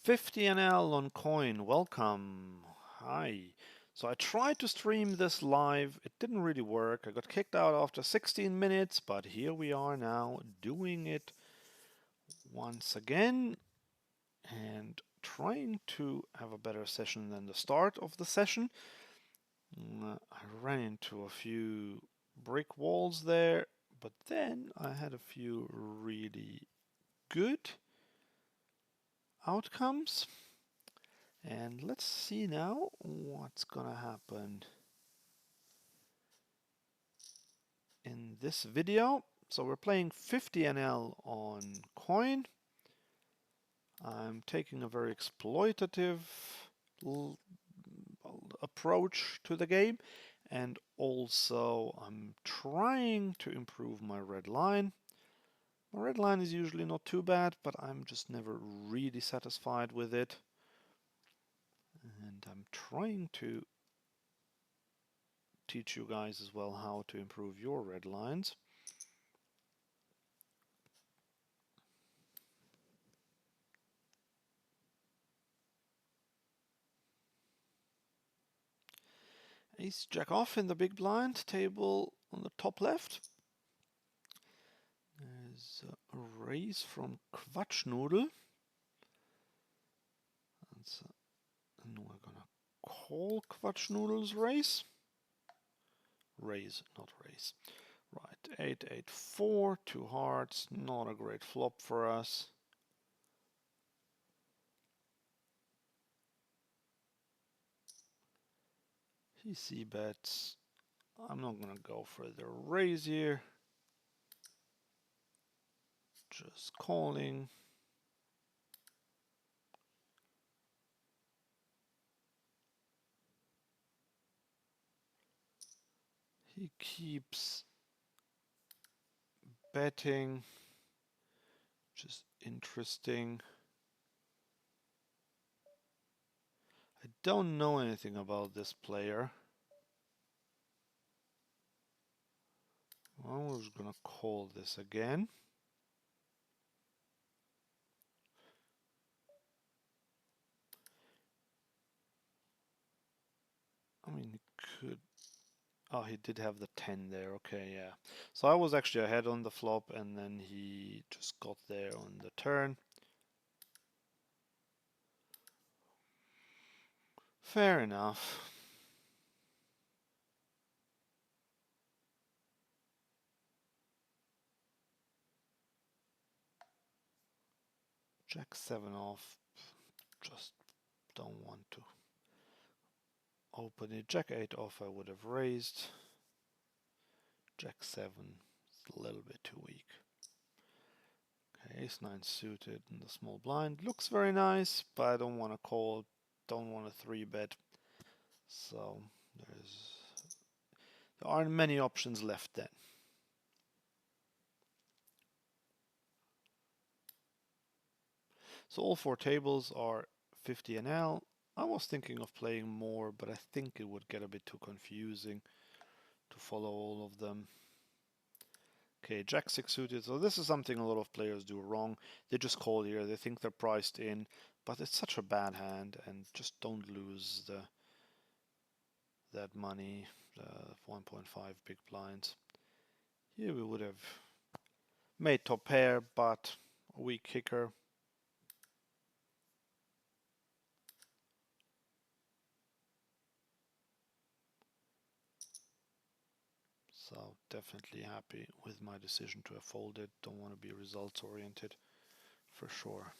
50 NL on Coin, welcome. Hi. So I tried to stream this live. It didn't really work. I got kicked out after 16 minutes, but here we are now doing it once again and trying to have a better session than the start of the session. I ran into a few brick walls there, but then I had a few really good outcomes. And let's see now what's gonna happen in this video. So we're playing 50 NL on Coin. I'm taking a very exploitative approach to the game, and also I'm trying to improve my red line. My red line is usually not too bad, but I'm just never really satisfied with it. And I'm trying to teach you guys as well how to improve your red lines. Ace Jack off in the big blind table on the top left. There's a raise from Quatschnudel. And we're gonna call Quatschnudel's raise. Raise, not raise. Right, 8-8-4, two hearts, not a great flop for us. He c-bets. I'm not gonna go for the raise here. Just calling. He keeps betting, which is interesting. I don't know anything about this player. Well, we're just gonna call this again. I mean, he could... Oh, he did have the 10 there. Okay, yeah. So I was actually ahead on the flop, and then he just got there on the turn. Fair enough. Jack 7 off. Just don't want to open it. Jack 8 off I would have raised. Jack 7 is a little bit too weak. Okay, Ace 9 suited in the small blind. Looks very nice, but I don't want to call, don't want to 3-bet. So there aren't many options left then. So all four tables are 50 NL. I was thinking of playing more, but I think it would get a bit too confusing to follow all of them. Okay, Jack 6 suited. So this is something a lot of players do wrong. They just call here. They think they're priced in, but it's such a bad hand, and just don't lose that money, the 1.5 big blinds. Here we would have made top pair, but a weak kicker. So definitely happy with my decision to have folded. Don't want to be results oriented for sure.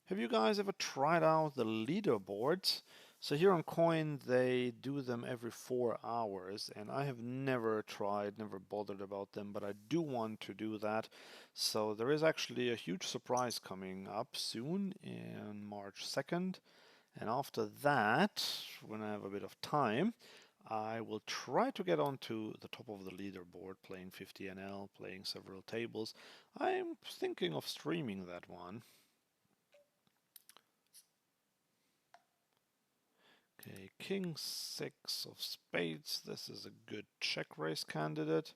Have you guys ever tried out the leaderboards? So here on Coin, they do them every 4 hours, and I have never tried, never bothered about them, but I do want to do that. So there is actually a huge surprise coming up soon in March 2nd. And after that, when I have a bit of time, I will try to get onto the top of the leaderboard, playing 50 NL, playing several tables. I'm thinking of streaming that one. Okay, King 6 of spades. This is a good check raise candidate.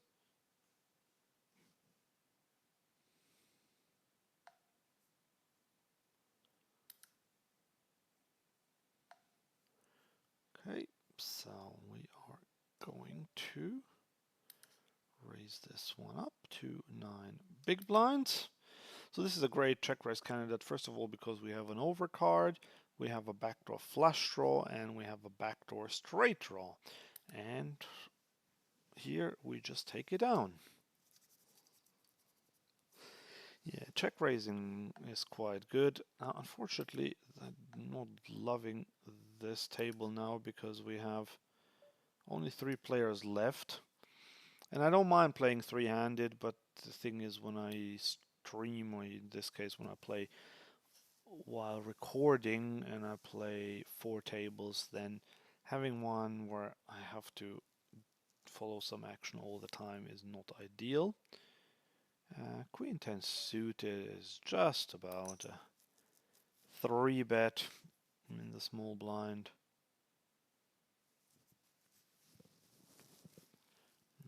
So we are going to raise this one up to 9 big blinds. So this is a great check raise candidate, first of all, because we have an overcard, we have a backdoor flush draw, and we have a backdoor straight draw. And here we just take it down. Yeah, check raising is quite good. Unfortunately, I'm not loving this table now because we have only 3 players left. And I don't mind playing three-handed, but the thing is when I stream, or in this case when I play while recording and I play 4 tables, then having one where I have to follow some action all the time is not ideal. Queen 10 suited is just about a 3-bet in the small blind.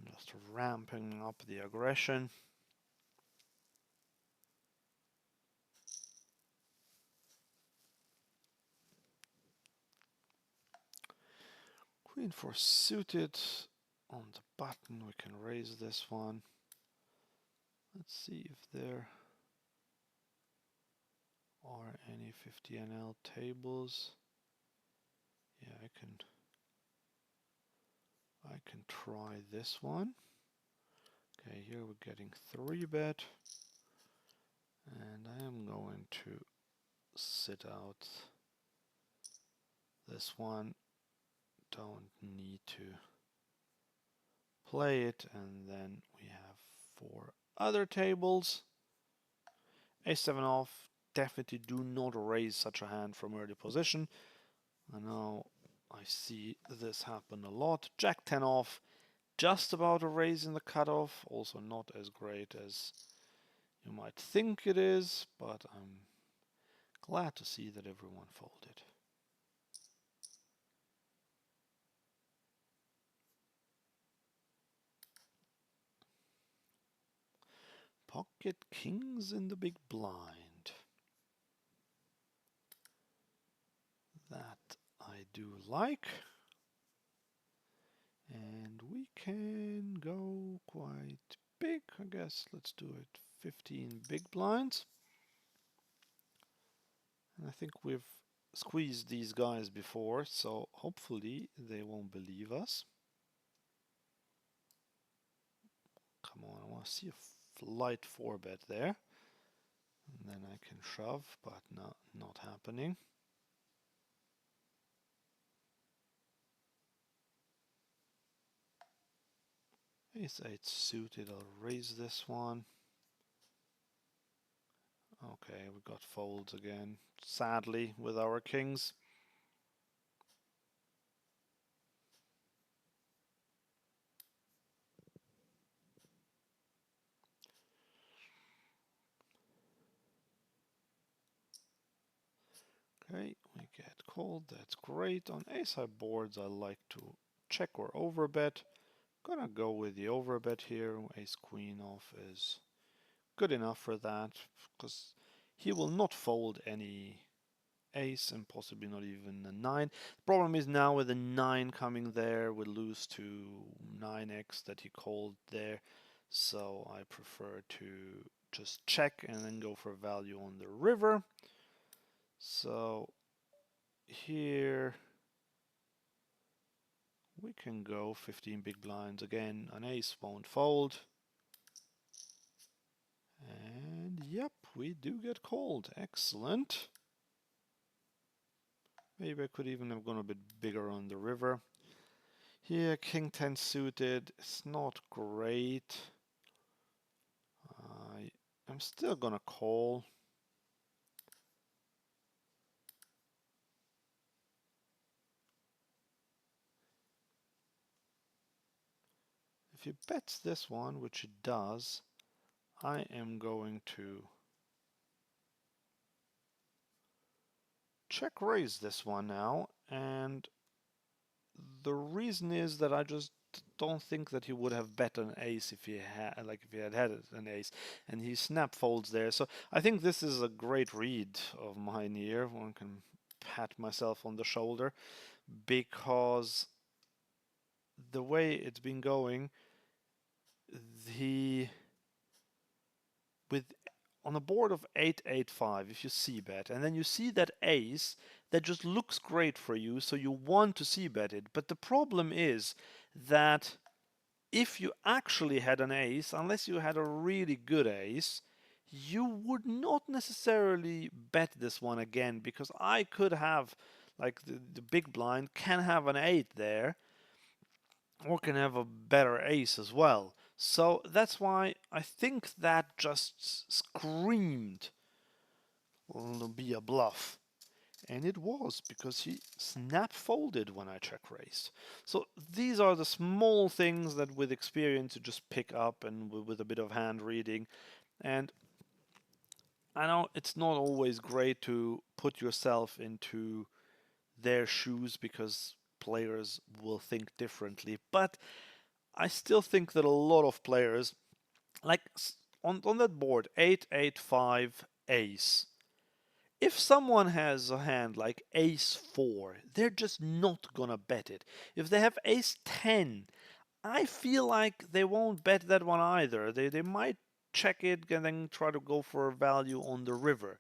Just ramping up the aggression. Queen 4 suited on the button. We can raise this one. Let's see if there are any 50NL tables. Yeah, I can try this one. Okay, here we're getting 3-bet, and I am going to sit out this one. Don't need to play it, and then we have 4 other tables. A7 off. Definitely do not raise such a hand from early position. I know I see this happen a lot. Jack 10 off. Just about a raise in the cutoff. Also not as great as you might think it is, but I'm glad to see that everyone folded. Pocket kings in the big blind. That I do like. And we can go quite big, I guess. Let's do it 15 big blinds. And I think we've squeezed these guys before, so hopefully they won't believe us. Come on, I want to see a light 4-bet there. And then I can shove, but not happening. Ace 8 suited, I'll raise this one. Okay, we got folds again, sadly, with our kings. Okay, we get called, that's great. On ace-high boards, I like to check or overbet. Gonna go with the overbet here. Ace-queen off is good enough for that, because he will not fold any ace and possibly not even a 9. The problem is now with the 9 coming there, we lose to 9x that he called there. So I prefer to just check and then go for value on the river. So here we can go 15 big blinds. Again, an ace won't fold. And yep, we do get called. Excellent. Maybe I could even have gone a bit bigger on the river. Here, king 10 suited. It's not great. I'm still gonna call. If he bets this one, which it does, I am going to check raise this one now, and the reason is that I just don't think that he would have bet an ace if he had an ace, and he snap folds there. So I think this is a great read of mine here. One can pat myself on the shoulder, because the way it's been going, he with on a board of 8-8-5, if you c-bet, and then you see that ace that just looks great for you, so you want to c-bet it. But the problem is that if you actually had an ace, unless you had a really good ace, you would not necessarily bet this one again, because I could have, like the big blind can have an 8 there, or can have a better ace as well. So that's why I think that just screamed will be a bluff. And it was, because he snap folded when I check raised. So these are the small things that with experience you just pick up, and with a bit of hand reading. And I know it's not always great to put yourself into their shoes, because players will think differently. But I still think that a lot of players, like on that board, 8-8-5 ace, if someone has a hand like ace 4, they're just not gonna bet it. If they have ace 10, I feel like they won't bet that one either. They might check it and then try to go for a value on the river.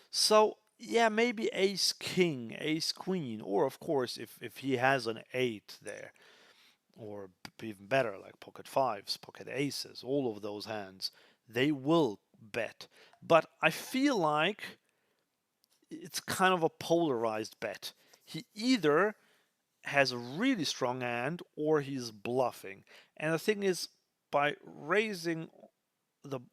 So yeah, maybe ace king, ace queen, or of course if he has an 8 there, or even better, like pocket fives, pocket aces, all of those hands, they will bet. But I feel like it's kind of a polarized bet. He either has a really strong hand or he's bluffing. And the thing is, by raising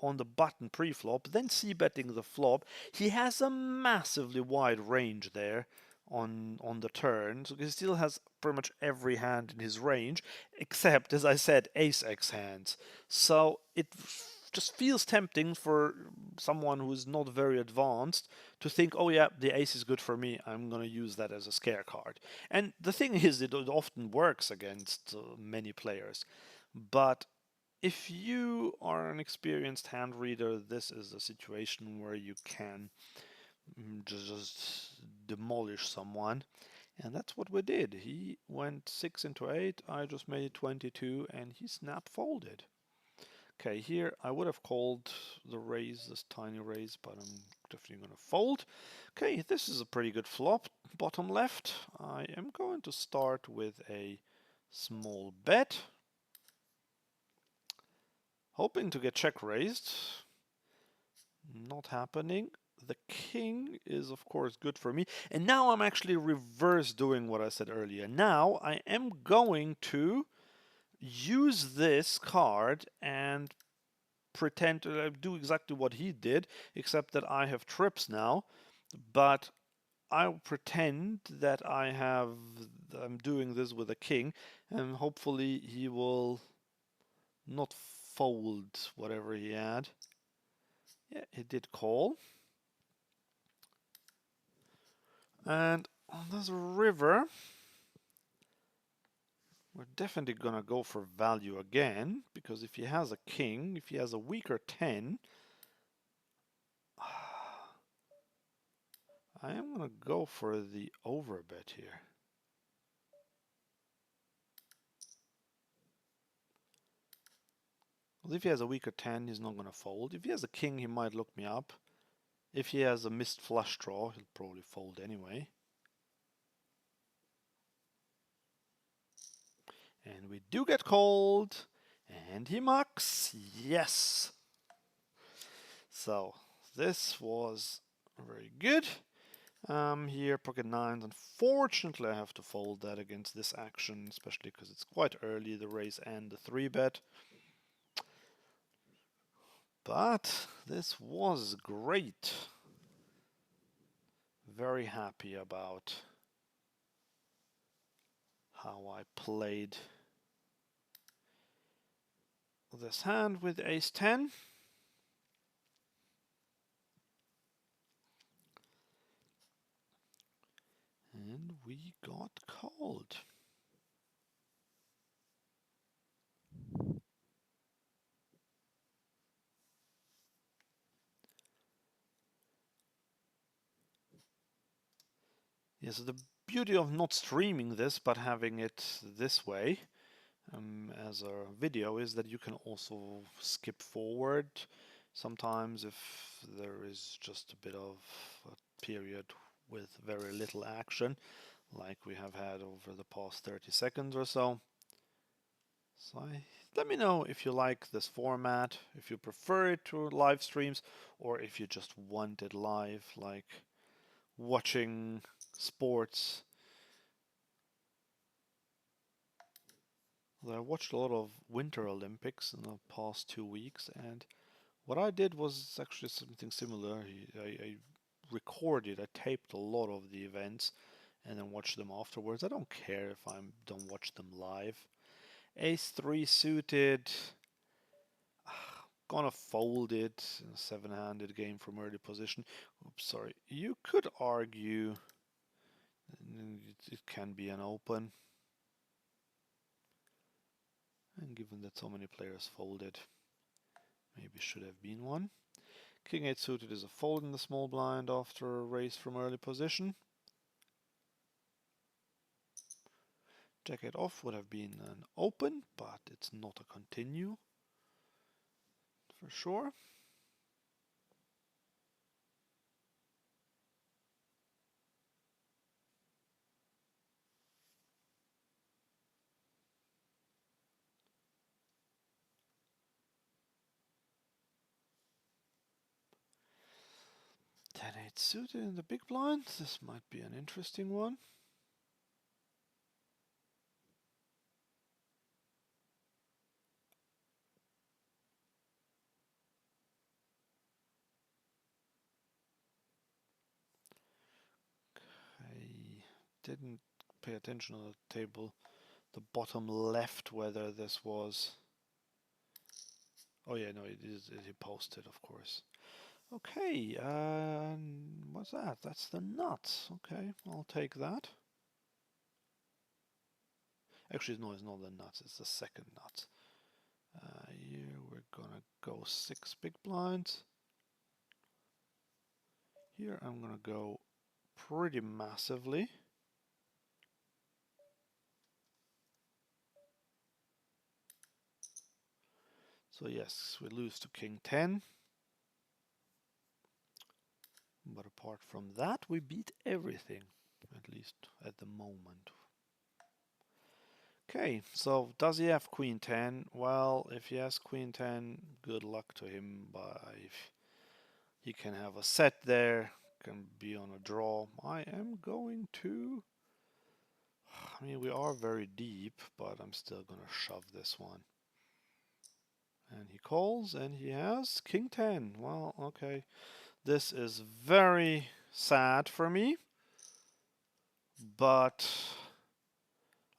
on the button pre-flop, then c-betting the flop, he has a massively wide range there on the turn. So he still has pretty much every hand in his range, except, as I said, ace-x hands. So it just feels tempting for someone who's not very advanced to think, oh yeah, the ace is good for me, I'm going to use that as a scare card. And the thing is, it often works against many players. But if you are an experienced hand reader, this is a situation where you can just demolish someone. And that's what we did. He went 6 into 8, I just made 22, and he snap folded. Okay, here I would have called the raise, this tiny raise, but I'm definitely going to fold. Okay, this is a pretty good flop. Bottom left, I am going to start with a small bet, hoping to get check raised. Not happening. The king is of course good for me. And now I'm actually reverse doing what I said earlier. Now I am going to use this card and pretend to do exactly what he did, except that I have trips now. But I'll pretend that I'm doing this with a king, and hopefully he will not fold whatever he had. Yeah, he did call. And on this river, we're definitely gonna go for value again, because if he has a king, if he has a weaker 10, I am gonna go for the overbet here. Well, if he has a weaker 10, he's not gonna fold. If he has a king, he might look me up. If he has a missed flush draw, he'll probably fold anyway. And we do get called, and he mucks. Yes. So this was very good. Here, pocket nines. Unfortunately, I have to fold that against this action, especially because it's quite early, the raise and the 3-bet. But this was great. Very happy about how I played this hand with ace 10. And we got called. Yeah, so the beauty of not streaming this, but having it this way, as a video is that you can also skip forward sometimes if there is just a bit of a period with very little action, like we have had over the past 30 seconds or so. So let me know if you like this format, if you prefer it to live streams, or if you just want it live, like watching sports. I watched a lot of Winter Olympics in the past 2 weeks, and what I did was actually something similar. I recorded, I taped a lot of the events and then watched them afterwards. I don't care if I don't watch them live. Ace-3 suited, gonna fold it in a seven-handed game from early position. Oops, sorry. You could argue it can be an open. And given that so many players folded, maybe should have been one. King 8 suited is a fold in the small blind after a raise from early position. Jack 8 off would have been an open, but it's not a continue for sure. Ten 8 suited in the big blind. This might be an interesting one. I didn't pay attention on the table, the bottom left, whether this was. Oh yeah, no, it is. He posted, of course. Okay, what's that? That's the nuts. Okay, I'll take that. Actually, no, it's not the nuts. It's the second nut. Here we're gonna go 6 big blinds. Here I'm gonna go pretty massively. So yes, we lose to King 10. But apart from that, we beat everything, at least at the moment. Okay, so does he have Queen 10? Well, if he has Queen 10, good luck to him. But if he can have a set there, can be on a draw. I am going to. I mean, we are very deep, but I'm still gonna shove this one. And he calls, and he has King 10. Well, okay. This is very sad for me. But,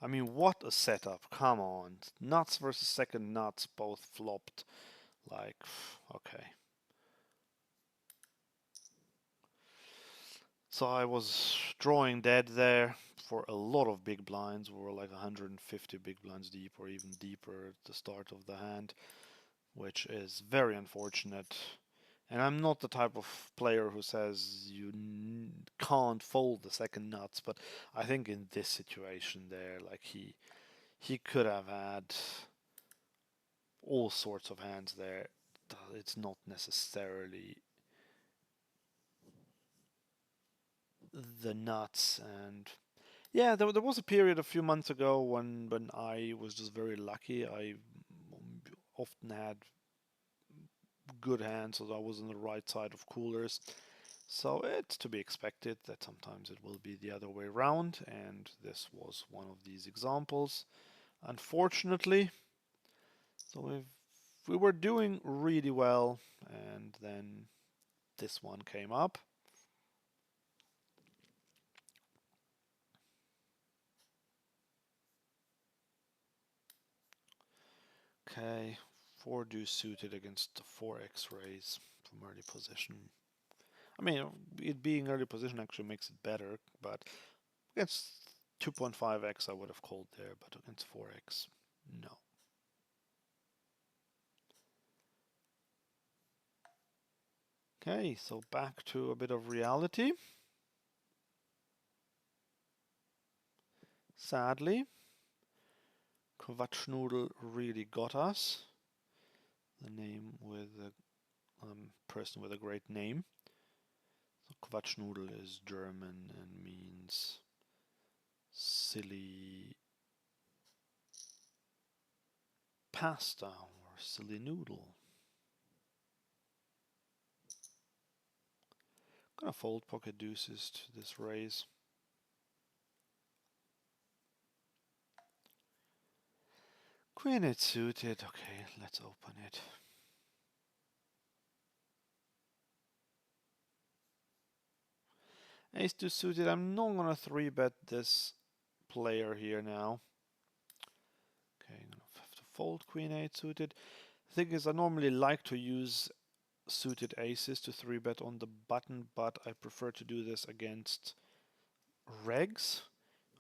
I mean, what a setup. Come on. Nuts versus second nuts, both flopped. Like, okay. So I was drawing dead there for a lot of big blinds. We were like 150 big blinds deep or even deeper at the start of the hand, which is very unfortunate. And I'm not the type of player who says you can't fold the second nuts, but I think in this situation there, like he could have had all sorts of hands there. It's not necessarily the nuts. And yeah, there was a period a few months ago when I was just very lucky. I often had good hands, so I was on the right side of coolers. So it's to be expected that sometimes it will be the other way around, and this was one of these examples, unfortunately. So we were doing really well, and then this one came up. Okay, 4 deuce suited against the 4x raise from early position. I mean, it being early position actually makes it better, but against 2.5x I would have called there, but against 4x, no. Okay, so back to a bit of reality. Sadly, Quatschnudel really got us. The name with a person with a great name. So Quatschnudel is German and means silly pasta or silly noodle. Gonna fold pocket deuces to this raise. Queen 8 suited. Okay, let's open it. Ace 2 suited. I'm not gonna 3-bet this player here now. Okay, I'm gonna have to fold Queen 8 suited. The thing is, I normally like to use suited aces to 3-bet on the button, but I prefer to do this against regs.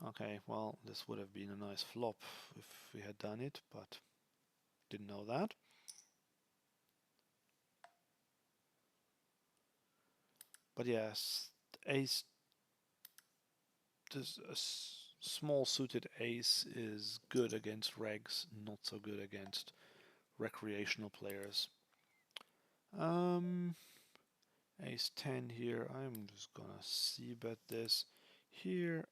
Okay, well, this would have been a nice flop if we had done it, but didn't know that. But yes, ace, this small suited ace is good against regs, not so good against recreational players. Ace 10 here. I'm just gonna c-bet this here.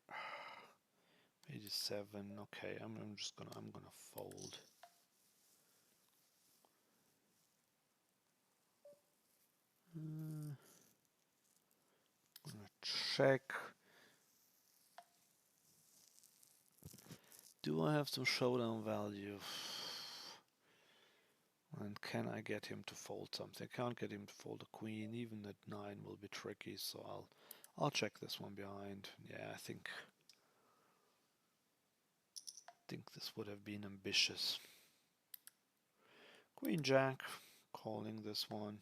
87. Okay, I'm gonna fold. I'm gonna check. Do I have some showdown value? And can I get him to fold something? I can't get him to fold a queen. Even at 9 will be tricky, so I'll check this one behind. Yeah, I think this would have been ambitious. Queen Jack, calling this one.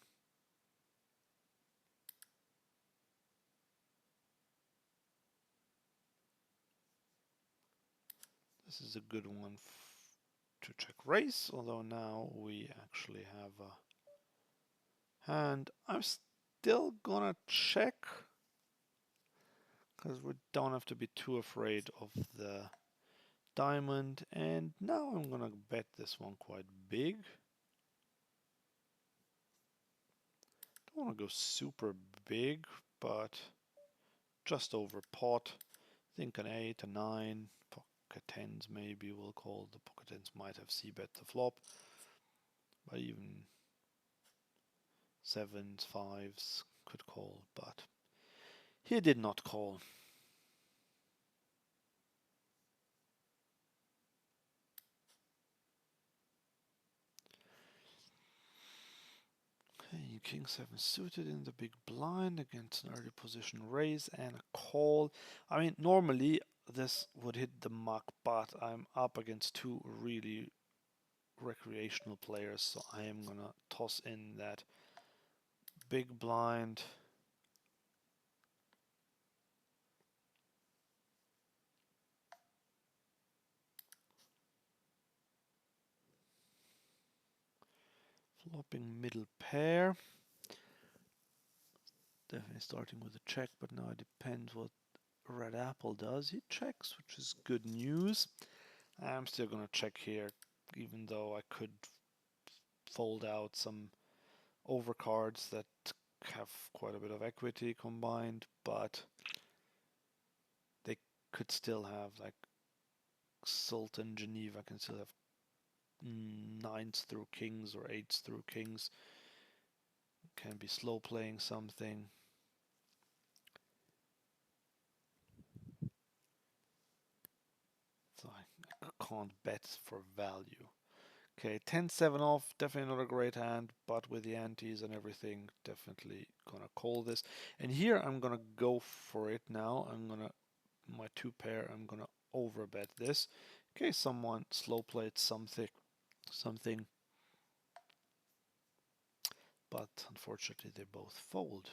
This is a good one to check raise, although now we actually have a hand. I'm still gonna check because we don't have to be too afraid of the diamond, and now I'm gonna bet this one quite big. Don't want to go super big, but just over pot. I think an 8, a 9, pocket 10s maybe we'll call. The pocket 10s might have c-bet the flop, but even 7s, 5s could call, but he did not call. Okay, King 7 suited in the big blind against an early position raise and a call. I mean, normally this would hit the muck, but I'm up against two really recreational players, so I am gonna toss in that big blind. Flopping middle pair. Definitely starting with a check, but now it depends what Red Apple does. He checks, which is good news. I'm still gonna check here, even though I could fold out some overcards that have quite a bit of equity combined, but they could still have like Sultan Geneva can still have 9s through kings or 8s through kings. Can be slow playing something. So I can't bet for value. Okay, 10-7 off, definitely not a great hand, but with the antes and everything, definitely gonna call this. And here I'm gonna go for it now. My 2 pair, I'm gonna overbet this. In case someone slow played something. But unfortunately they both fold.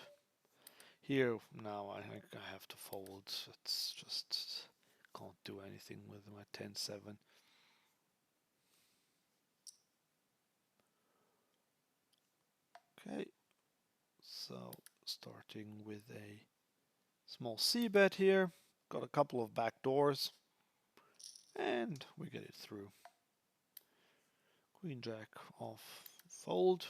Here now I have to fold. It's just can't do anything with my 10-7. Okay, so starting with a small c-bet here. Got a couple of back doors, and we get it through. Queen jack off, fold.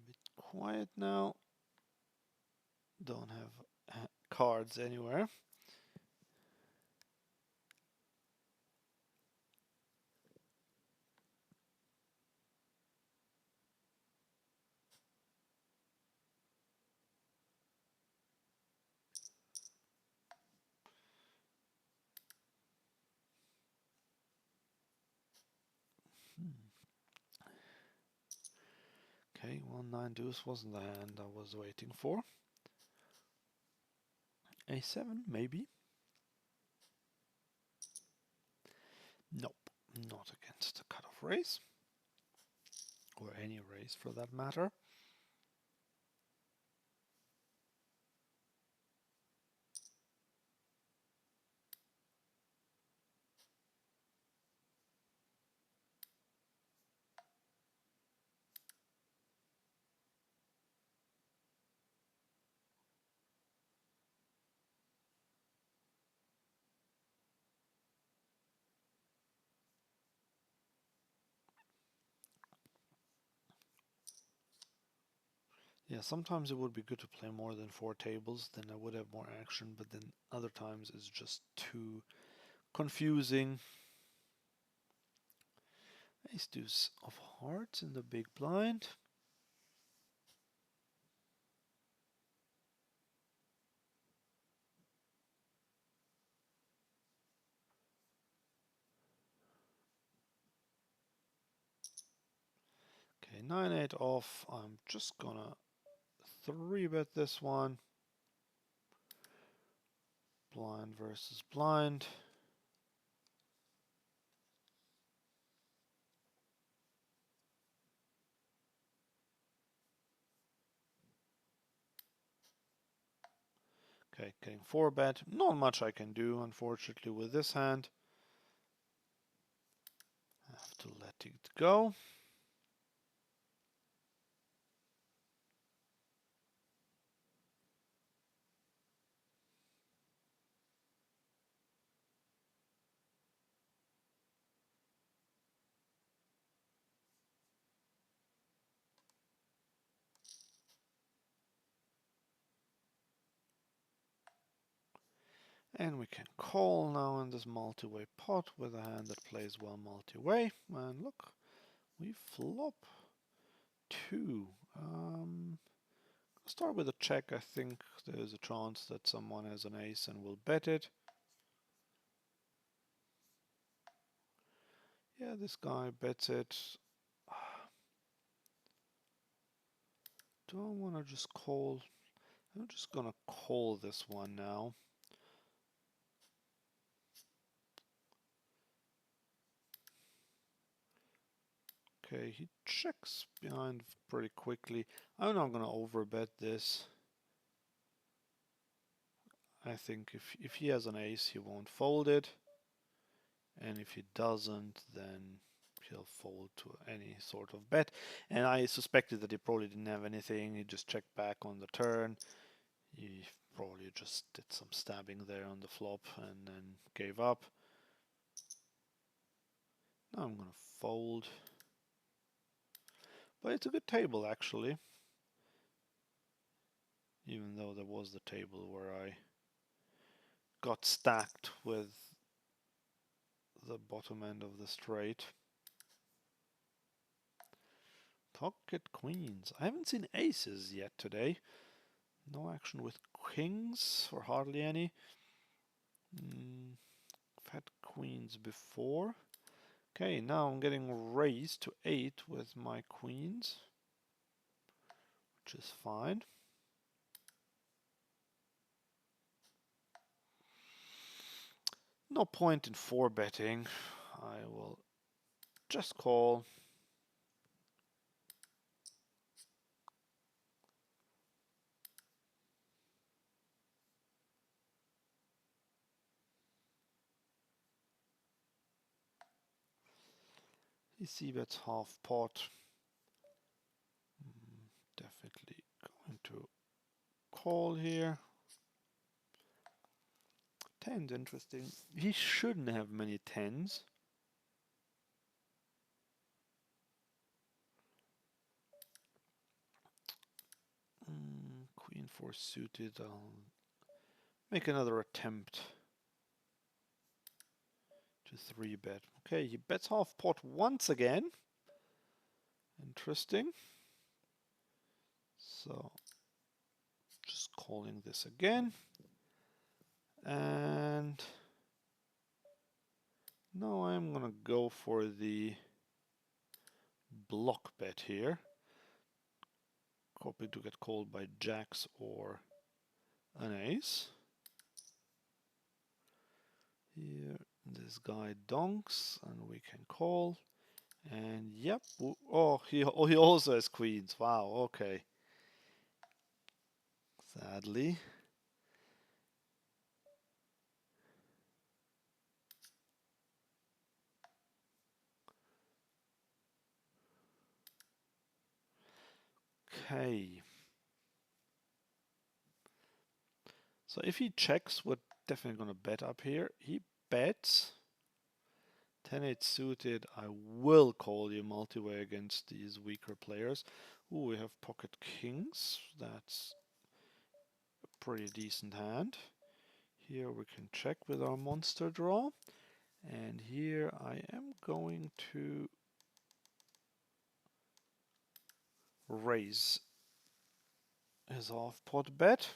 Bit quiet now. Don't have cards anywhere. Okay, 1-9 deuce wasn't the hand I was waiting for. A7 maybe. Nope, not against the cutoff raise, or any raise for that matter. Yeah, sometimes it would be good to play more than 4 tables, then I would have more action, but then other times it's just too confusing. Ace deuce of hearts in the big blind. Okay, 9-8 off. I'm just gonna 3-bet this one. Blind versus blind. Okay, getting 4-bet. Not much I can do, unfortunately, with this hand. I have to let it go. And we can call now in this multi-way pot with a hand that plays well multi-way. And look, we flop 2. Start with a check. I think there's a chance that someone has an ace and will bet it. Yeah, this guy bets it. Do I want to just call? I'm just gonna call this one now. Okay, he checks behind pretty quickly. I'm not gonna overbet this. I think if he has an ace, he won't fold it. And if he doesn't, then he'll fold to any sort of bet. And I suspected that he probably didn't have anything. He just checked back on the turn. He probably just did some stabbing there on the flop and then gave up. Now I'm gonna fold. But it's a good table actually. Even though there was the table where I got stacked with the bottom end of the straight. Pocket queens. I haven't seen aces yet today. No action with kings, or hardly any. I've had queens before. Okay, now I'm getting raised to 8 with my queens, which is fine. No point in 4-betting. I will just call. He c-bets half pot. Definitely going to call here. 10's interesting. He shouldn't have many 10s. Queen 4 suited. I'll make another attempt to 3-bet. Okay, he bets half pot once again. Interesting. So, just calling this again. And now I'm gonna go for the block bet here. Hoping to get called by jacks or an ace. Here, this guy donks, and we can call. And yep, oh, he also has queens. Wow, okay. Sadly. Okay. So if he checks, we're definitely going to bet up here. He bets 10-8 suited. I will call you multi-way against these weaker players. Ooh, we have pocket kings. That's a pretty decent hand. Here we can check with our monster draw. And here I am going to raise his half-pot bet.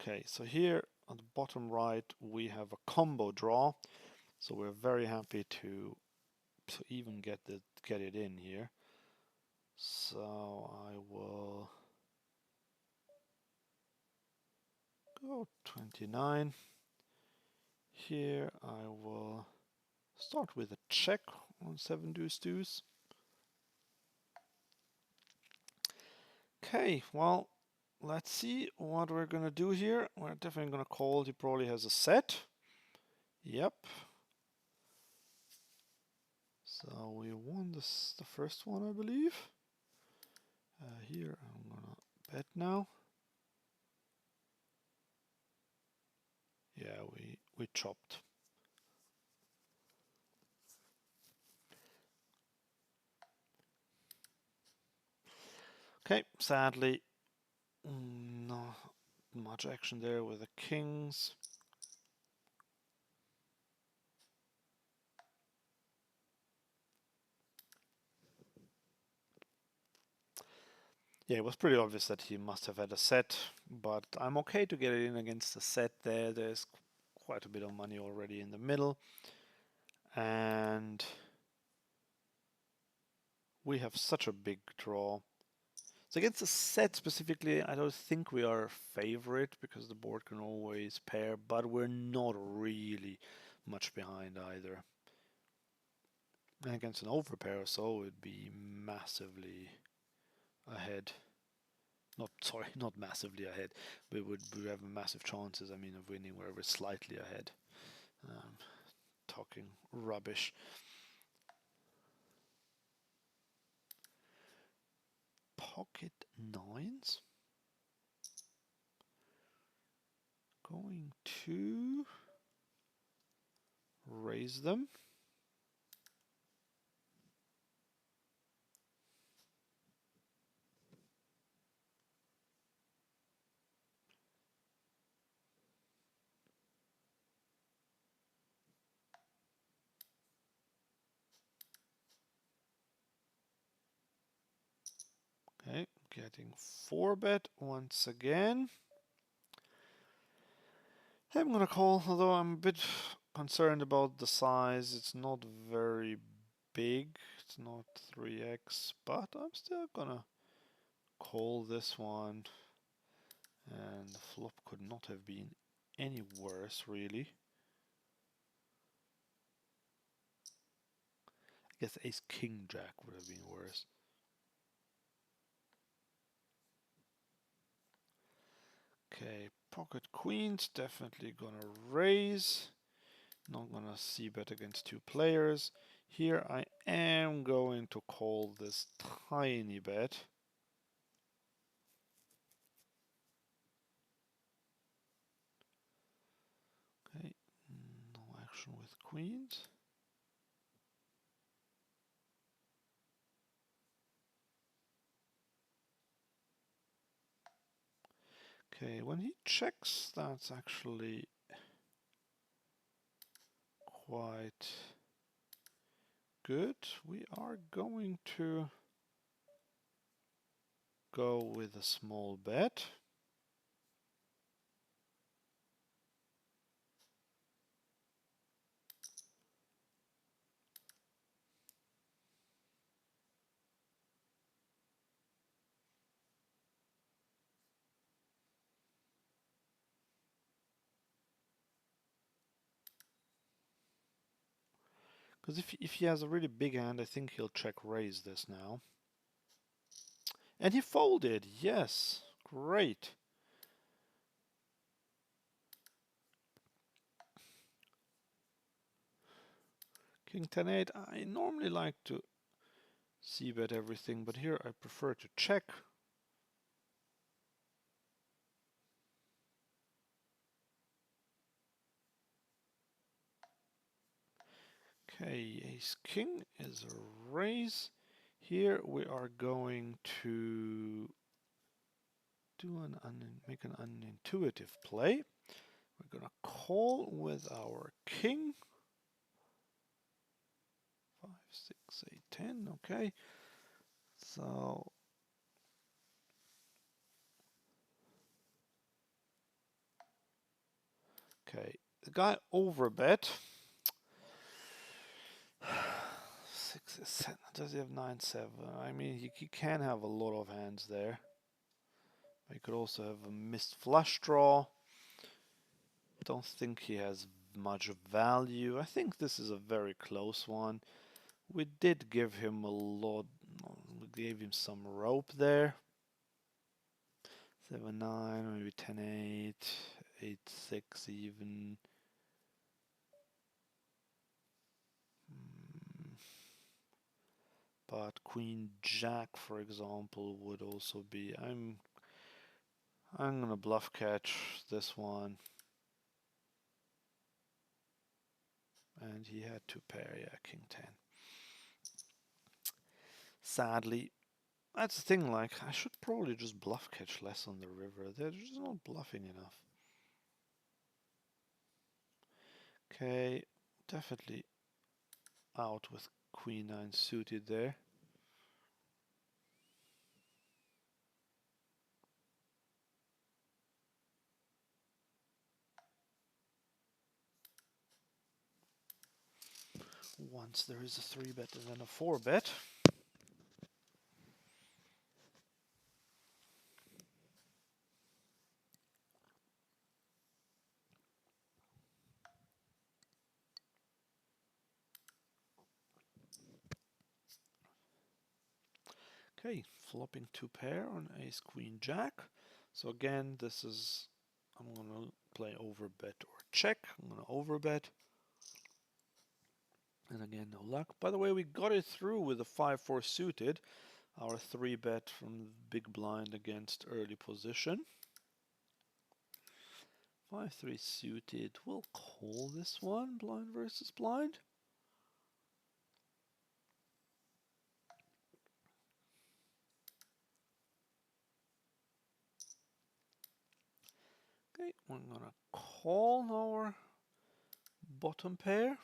Okay, so here on the bottom right we have a combo draw, so we're very happy to even get it in here. So I will go 29. Here I will start with a check on 7 deuce deuce. Okay, well, let's see what we're gonna do here. We're definitely gonna call. He probably has a set. Yep. So we won this, the first one, I believe. Here I'm gonna bet now. Yeah, we chopped. Okay, sadly, not much action there with the kings. Yeah, it was pretty obvious that he must have had a set, but I'm okay to get it in against the set there. There's quite a bit of money already in the middle. And we have such a big draw. So against the set specifically, I don't think we are a favorite because the board can always pair, but we're not really much behind either. And against an overpair or so, it'd be massively ahead. Not massively ahead. We would have massive chances, I mean, of winning where we're slightly ahead. Talking rubbish. Pocket nines. Going to raise them. Okay, getting 4-bet once again. I'm gonna call, although I'm a bit concerned about the size. It's not very big. It's not 3x, but I'm still gonna call this one. And the flop could not have been any worse, really. I guess ace king jack would have been worse. Okay, pocket queens, definitely gonna raise. Not gonna c-bet against two players. Here I am going to call this tiny bet. Okay, no action with queens. Okay, when he checks, that's actually quite good. We are going to go with a small bet. Because if he has a really big hand, I think he'll check raise this now. And he folded, yes, great. King 10-8, I normally like to c-bet everything, but here I prefer to check. Okay, ace king is a raise. Here we are going to make an unintuitive play. We're gonna call with our king. 5, 6, 8, 10. Okay. So okay, the guy overbet. 6, 7. Does he have 9, 7? I mean, he can have a lot of hands there. He could also have a missed flush draw. Don't think he has much value. I think this is a very close one. We did give him a lot. We gave him some rope there. 7, 9, maybe 10, 8, 8, 6 even. But Queen Jack, for example, would also be. I'm gonna bluff catch this one. And he had to pair, yeah, King 10. Sadly, that's the thing, like, I should probably just bluff catch less on the river. They're just not bluffing enough. Okay, definitely out with Queen 9 suited there. Once there is a 3-bet and then a 4-bet. Okay, flopping 2 pair on ace queen jack. So again, this is, I'm gonna play overbet or check. I'm gonna overbet. And again, no luck. By the way, we got it through with a 5-4 suited. Our 3-bet from big blind against early position. 5-3 suited. We'll call this one, blind versus blind. Okay, we're gonna call our bottom pair.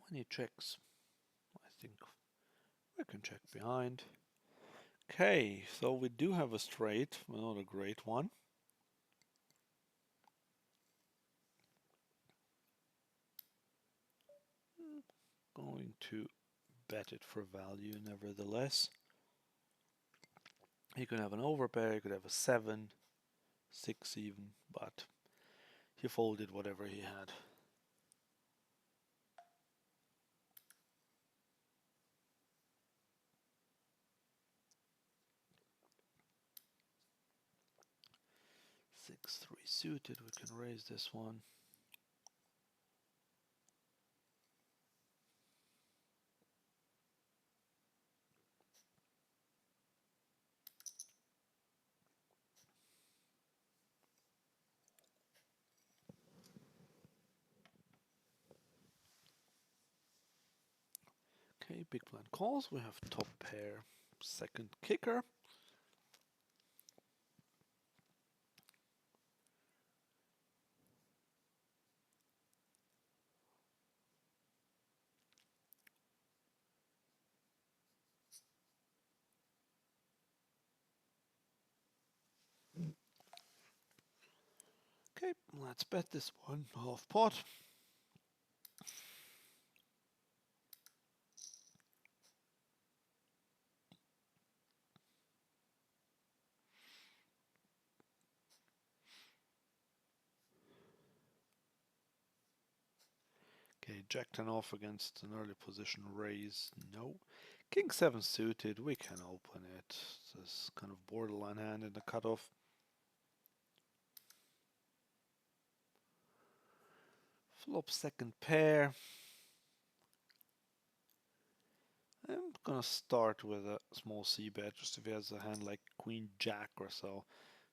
When he checks, I think we can check behind. Okay, so we do have a straight, not a great one. Going to bet it for value nevertheless. He could have an overpair, he could have a 7, 6 even, but he folded whatever he had. 6-3 suited, we can raise this one. Okay, big blind calls. We have top pair, second kicker. Okay, let's bet this one half pot. Okay, Jack 10 off against an early position raise, no. King 7 suited, we can open it. This kind of borderline hand in the cutoff. Flop second pair. I'm gonna start with a small c-bet, just if he has a hand like Queen Jack or so.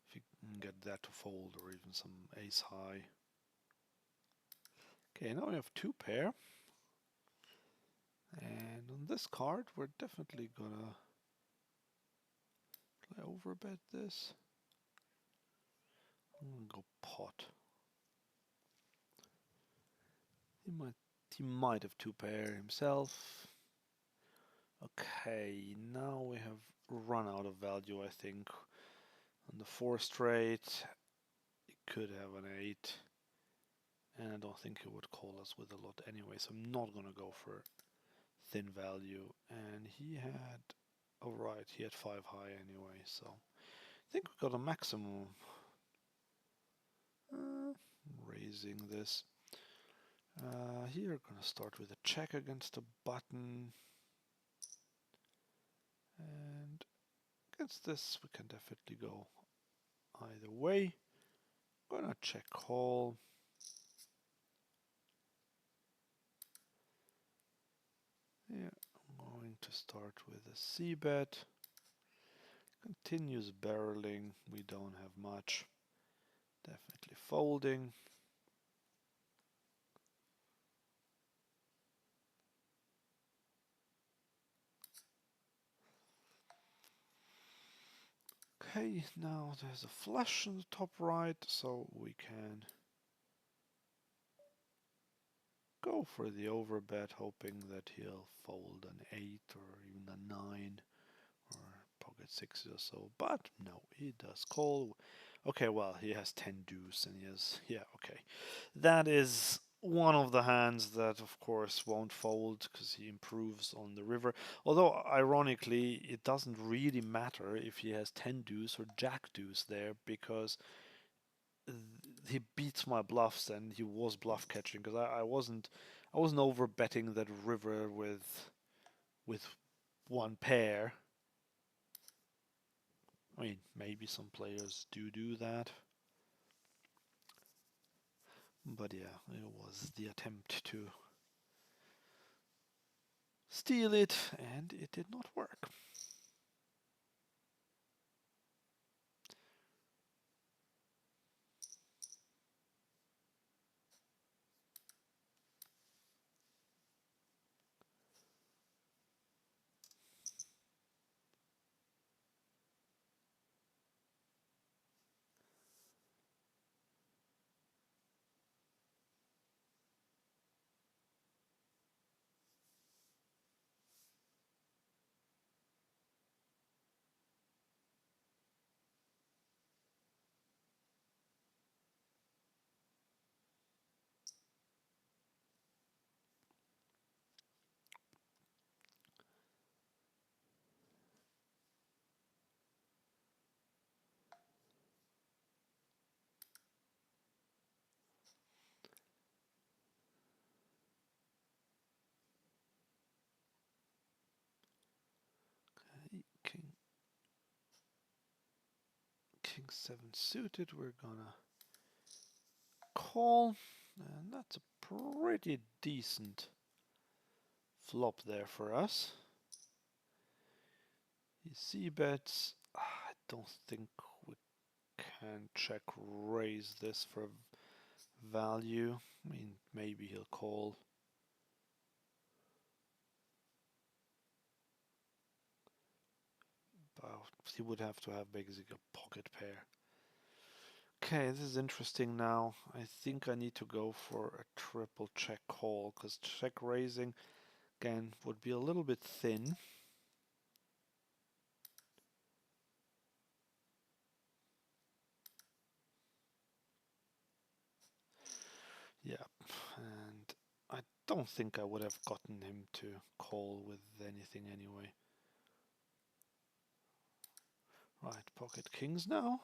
If you can get that to fold, or even some ace high. Okay, now we have two pair. And on this card, we're definitely gonna play overbet this. I'm gonna go pot. He might have two pair himself. Okay, now we have run out of value, I think. On the 4 straight, he could have an 8. And I don't think he would call us with a lot anyway, so I'm not gonna go for thin value. And he had, oh right, he had 5 high anyway, so I think we got a maximum. Raising this. Here, gonna start with a check against a button. And against this, we can definitely go either way. Gonna check call. Yeah, I'm going to start with a c-bet. Continues barreling. We don't have much. Definitely folding. Okay, now there's a flush on the top right, so we can go for the overbet, hoping that he'll fold an 8 or even a 9 or pocket 6 or so. But no, he does call. Okay, well, he has 10 deuce and he has, yeah, okay. That is one of the hands that, of course, won't fold because he improves on the river. Although, ironically, it doesn't really matter if he has 10 deuce or jack deuce there because he beats my bluffs and he was bluff catching because I wasn't over betting that river with one pair. I mean, maybe some players do that. But yeah, it was the attempt to steal it, and it did not work. King 7 suited, we're gonna call, and that's a pretty decent flop there for us. He c-bets. I don't think we can check raise this for value. I mean, maybe he'll call. But he would have to have basically a pocket pair. Okay, this is interesting now. I think I need to go for a triple check call, because check raising, again, would be a little bit thin. Yeah, and I don't think I would have gotten him to call with anything anyway. Right, pocket kings now.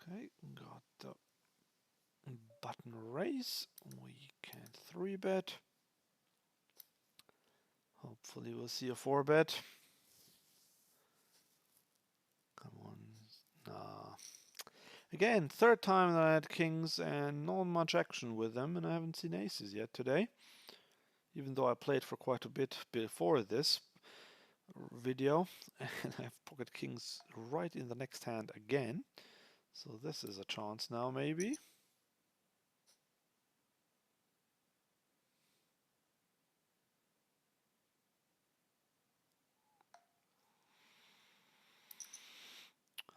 Okay, got the button raise. We can 3-bet. Hopefully we'll see a 4-bet. Come on. Nah. Again, third time that I had kings and not much action with them, and I haven't seen aces yet today. Even though I played for quite a bit before this video, and I have pocket kings right in the next hand again. So this is a chance now, maybe.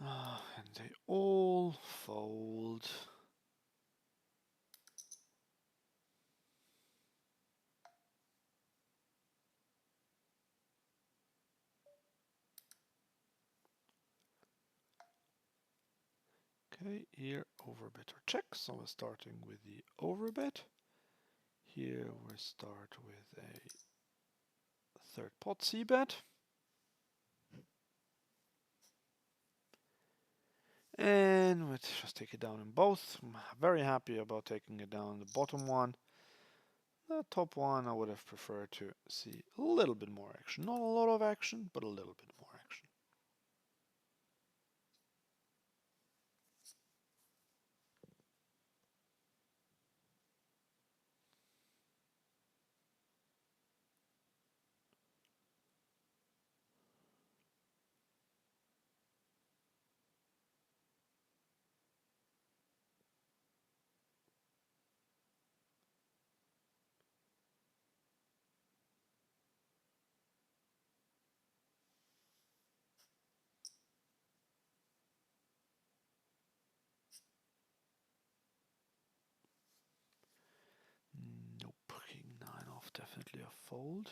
And they all fold. Okay, here overbet or check. So we're starting with the overbet. Here we start with a third pot c-bet. And let's just take it down in both. I'm very happy about taking it down the bottom one. The top one I would have preferred to see a little bit more action. Not a lot of action, but a little bit more action. Nope, king 9 off, definitely a fold.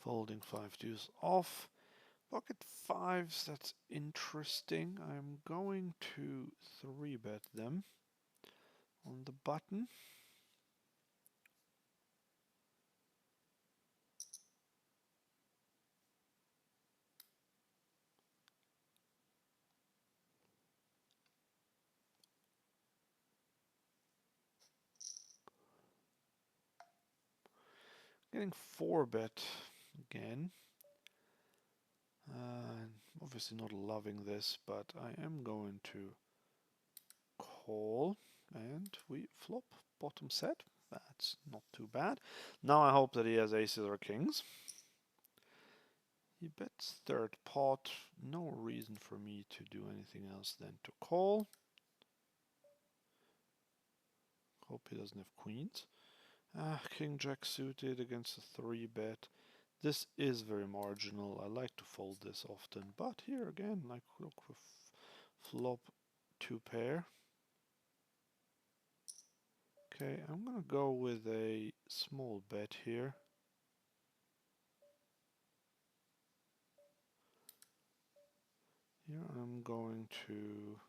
Folding 5 deuce off. Pocket 5s, that's interesting. I'm going to 3-bet them on the button. Getting 4-bet again. Obviously not loving this, but I am going to call, and we flop bottom set. That's not too bad. Now I hope that he has aces or kings. He bets third pot. No reason for me to do anything else than to call. Hope he doesn't have queens. King jack suited against a 3-bet. This is very marginal. I like to fold this often, but here again, like look with flop 2 pair. Okay, I'm gonna go with a small bet here. Here I'm going to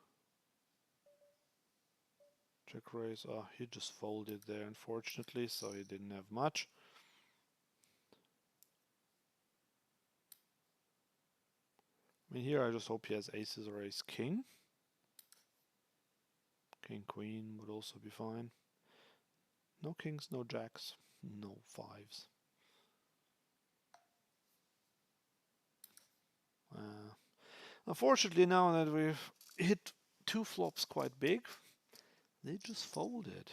check raise. Oh, he just folded there, unfortunately, so he didn't have much. I mean, here I just hope he has aces or ace king. King queen would also be fine. No kings, no jacks, no fives. Unfortunately, now that we've hit 2 flops quite big, they just folded.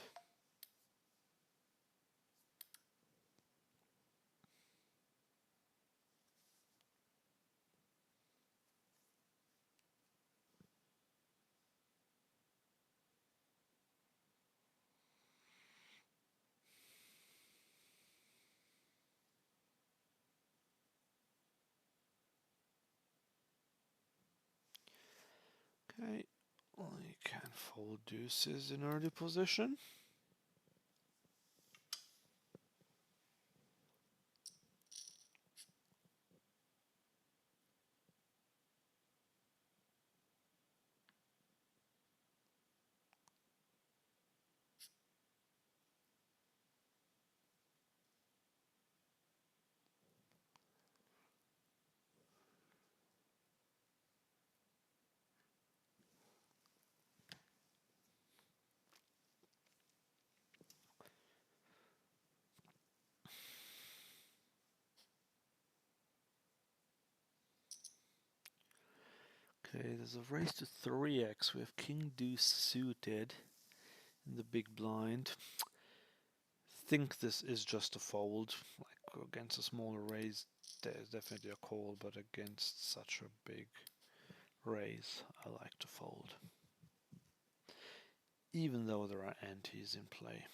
Okay, I can fold deuces in early position. Okay, there's a raise to 3x. We have king deuce suited in the big blind. Think this is just a fold. Like against a smaller raise, there's definitely a call, but against such a big raise, I like to fold. Even though there are antes in play.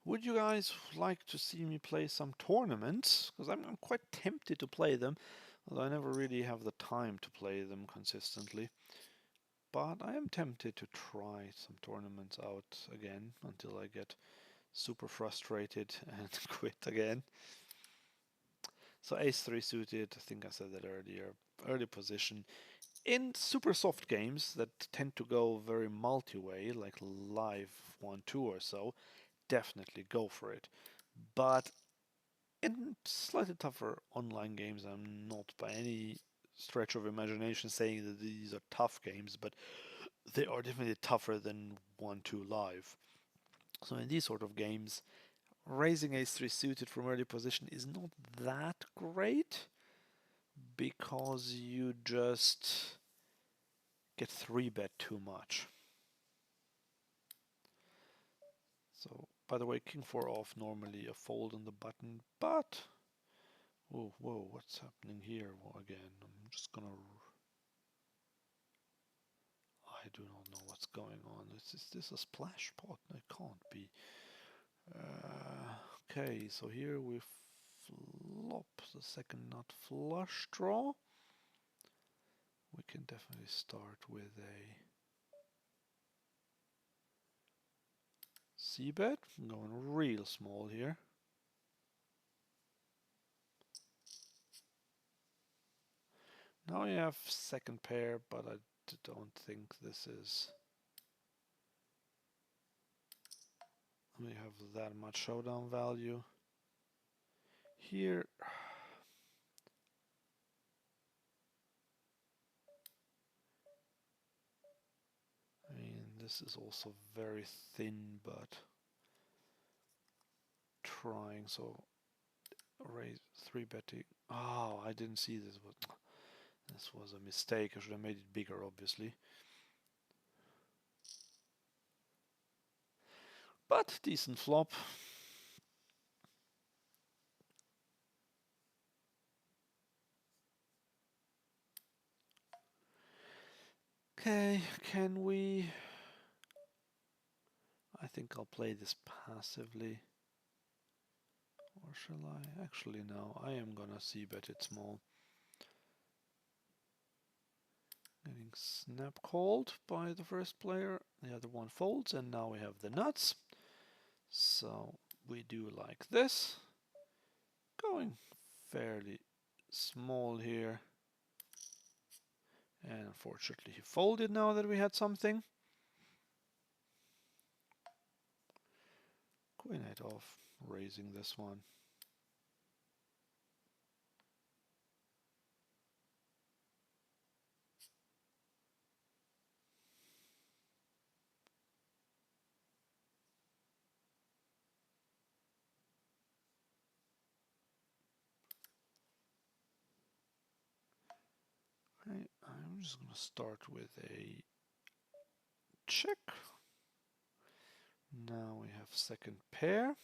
Would you guys like to see me play some tournaments? Because I'm quite tempted to play them, although I never really have the time to play them consistently. But I am tempted to try some tournaments out again until I get super frustrated and quit again. So ace-3 suited, I think I said that earlier, early position. In super soft games that tend to go very multi-way, like live 1-2 or so, definitely go for it. But in slightly tougher online games, I'm not by any stretch of imagination saying that these are tough games, but they are definitely tougher than 1-2 live. So in these sort of games, raising ace-3 suited from early position is not that great because you just get 3-bet too much. So, by the way, king 4 off, normally a fold on the button, but whoa, whoa, what's happening here again? I'm just gonna. I do not know what's going on. Is this a splash pot? It can't be. Okay, so here we flop the second nut flush draw. We can definitely start with a c-bet. I'm going real small here. Now we have second pair, but I don't think this is. We have that much showdown value. Here, This is also very thin, but trying. So raise 3-betting. Oh, I didn't see this. This was a mistake. I should have made it bigger, obviously. But decent flop. Okay, can we... I think I'll play this passively. Or shall I? Actually, no. I am gonna c-bet it small. Getting snap called by the first player. The other one folds, and now we have the nuts. So we do like this. Going fairly small here. And unfortunately he folded now that we had something. Queen 8 off, raising this one. Okay, I'm just going to start with a check. Now we have second pair.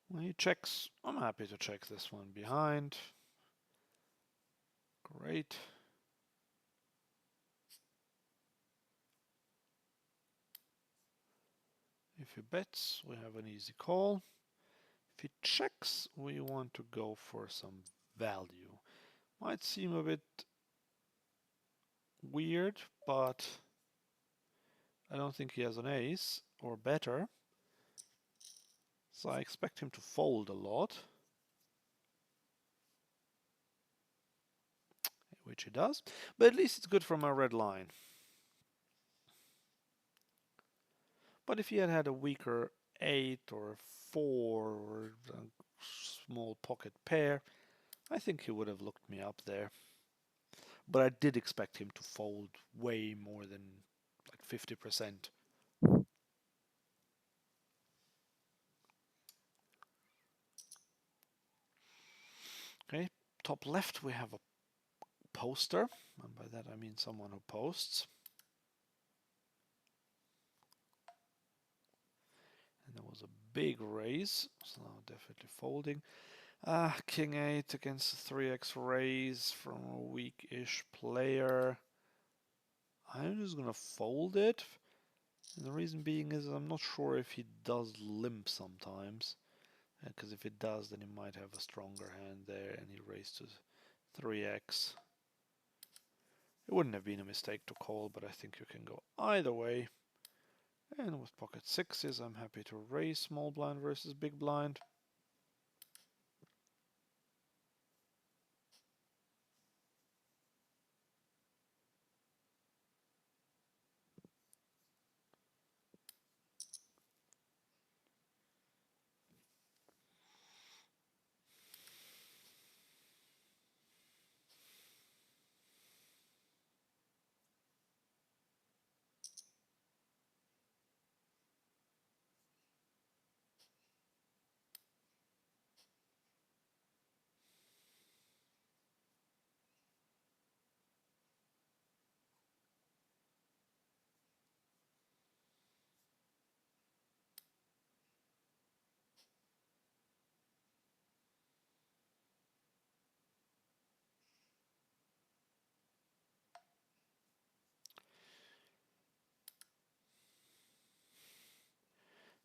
When he checks, I'm happy to check this one behind. Great. If he bets, we have an easy call. If he checks, we want to go for some value. Might seem a bit weird, but I don't think he has an ace or better. So I expect him to fold a lot. Which he does. But at least it's good from a red line. But if he had had a weaker 8 or 4 or a small pocket pair, I think he would have looked me up there. But I did expect him to fold way more than like 50%. Okay, top left we have a poster, and by that I mean someone who posts. And there was a big raise, so definitely folding. King 8 against 3x raise from a weak-ish player. I'm just gonna fold it. And the reason being is I'm not sure if he does limp sometimes. Because if it does, then he might have a stronger hand there, and he raised to 3x. It wouldn't have been a mistake to call, but I think you can go either way. And with pocket sixes, I'm happy to raise small blind versus big blind.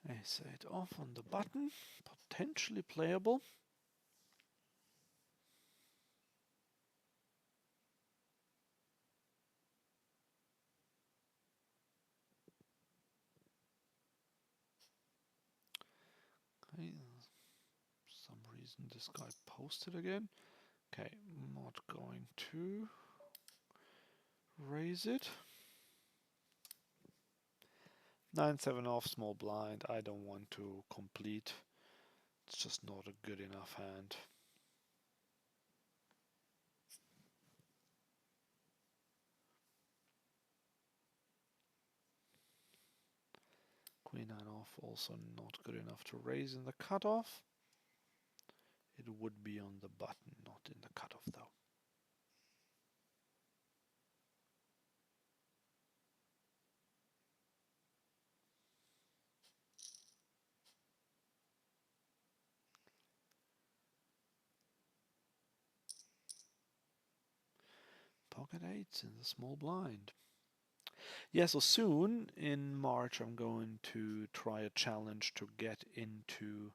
Ace 8 off on the button, potentially playable. Okay, for some reason this guy posted again. Okay, not going to raise it. 9-7 off, small blind. I don't want to complete It's just not a good enough hand. Queen 9 off, also not good enough to raise in the cutoff. It would be on the button, not in the cutoff though. Pocket eights in the small blind. Yeah, so soon in March I'm going to try a challenge to get into.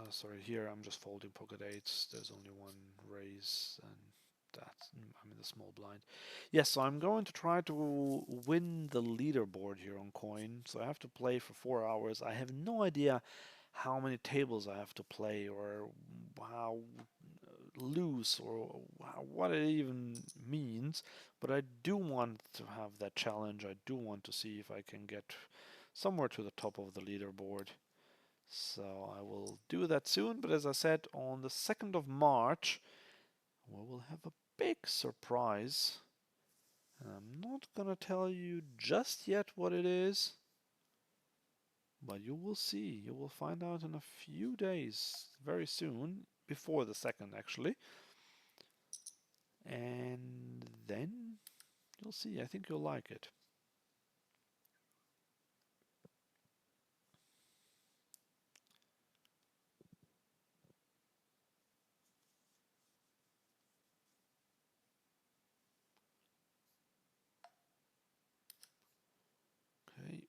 Sorry, here I'm just folding pocket eights. There's only one raise, and I'm in the small blind. Yes, so I'm going to try to win the leaderboard here on Coin. So I have to play for 4 hours. I have no idea how many tables I have to play or how loose or what it even means, but I do want to have that challenge. I do want to see if I can get somewhere to the top of the leaderboard. So I will do that soon, but as I said, on the 2nd of March, we will have a big surprise. And I'm not gonna tell you just yet what it is, but you will see. You will find out in a few days, very soon, before the 2nd actually. And then you'll see. I think you'll like it. Okay,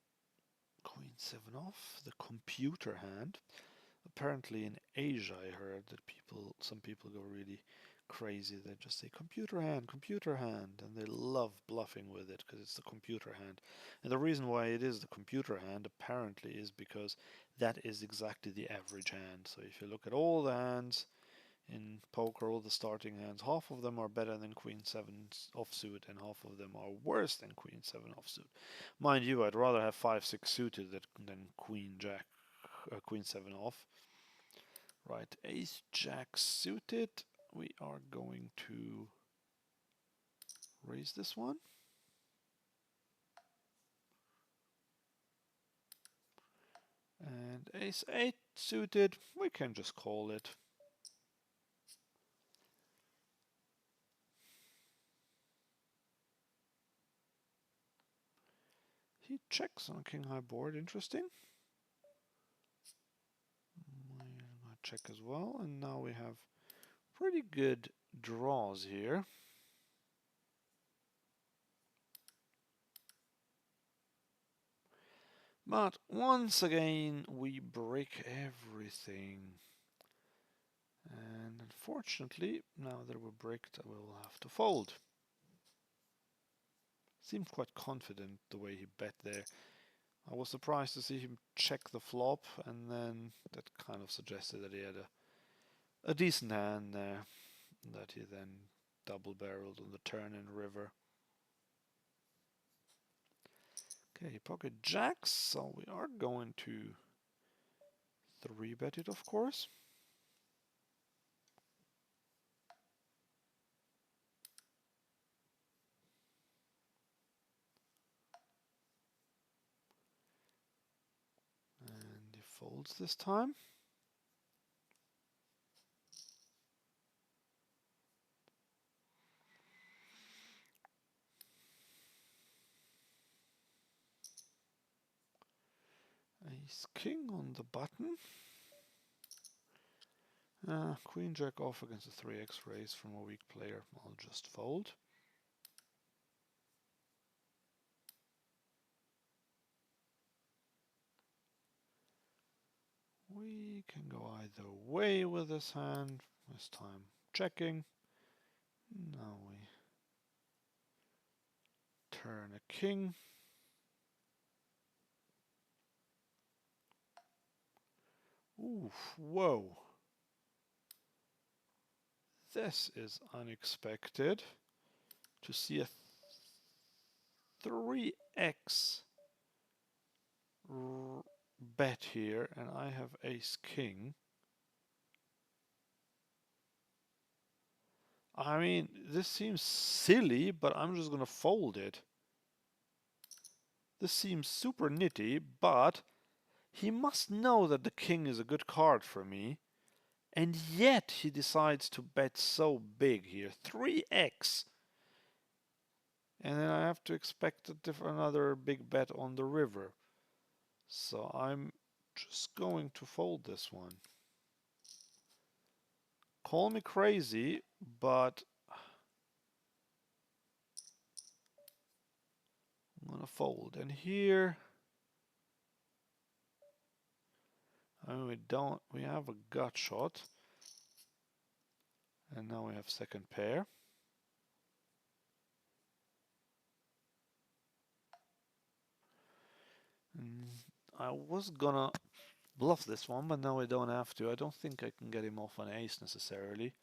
Queen 7 off, the computer hand. Apparently in Asia I heard that some people go really crazy. They just say computer hand, and they love bluffing with it because it's the computer hand. And the reason why it is the computer hand apparently is because that is exactly the average hand. So if you look at all the hands in poker, all the starting hands, half of them are better than Queen 7 offsuit, and half of them are worse than Queen 7 offsuit. Mind you, I'd rather have 5-6 suited than Queen 7 off. Right, Ace Jack suited. We are going to raise this one. And Ace 8 suited, we can just call it. He checks on King High board, interesting. I'm gonna check as well, and now we have pretty good draws here. But once again, we break everything. And unfortunately, now that we're bricked, I will have to fold. Seemed quite confident the way he bet there. I was surprised to see him check the flop, and then that kind of suggested that he had a decent hand there that he then double barreled on the turn in river. Okay, pocket jacks, so we are going to 3-bet it, of course. And he folds this time. Ace king on the button. Queen jack off against a 3x raise from a weak player. I'll just fold. We can go either way with this hand. This time checking. Now we turn a king. Oof, whoa. This is unexpected. To see a 3x bet here and I have ace king. I mean, this seems silly, but I'm just gonna fold it. This seems super nitty, but he must know that the king is a good card for me. And yet he decides to bet so big here. 3x. And then I have to expect another big bet on the river. So I'm just going to fold this one. Call me crazy, but I'm gonna fold. And here, I mean, we have a gut shot. And now we have second pair. And I was gonna bluff this one, but now I don't have to. I don't think I can get him off an ace necessarily.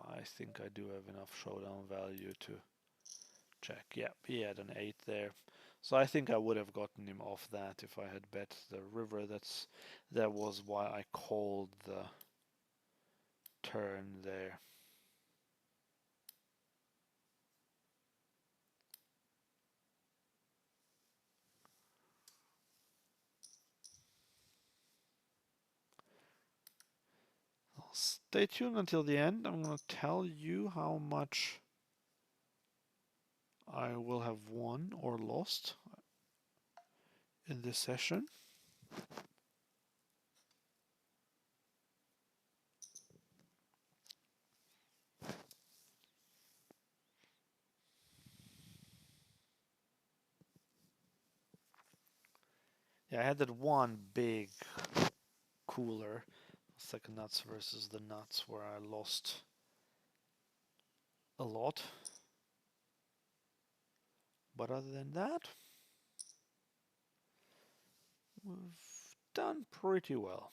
I think I do have enough showdown value to check. Yeah, he had an 8 there. So I think I would have gotten him off that if I had bet the river. That was why I called the turn there. Stay tuned until the end. I'm going to tell you how much I will have won or lost in this session. Yeah, I had that one big cooler, second nuts versus the nuts, where I lost a lot. But other than that, we've done pretty well.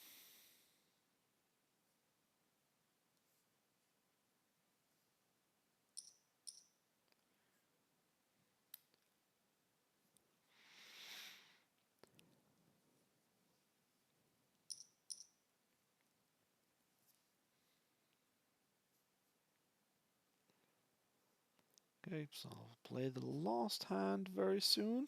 Okay, so I'll play the last hand very soon.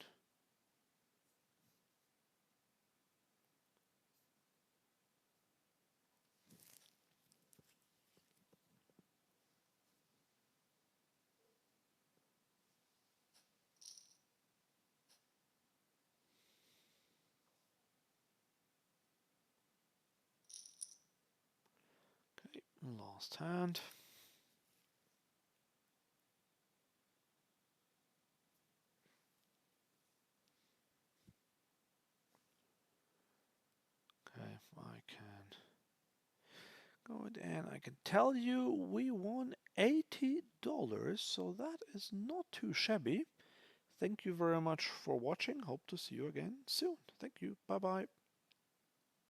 Okay, last hand. Okay, I can go it, and I can tell you we won $80, so that is not too shabby. Thank you very much for watching. Hope to see you again soon. Thank you. Bye bye.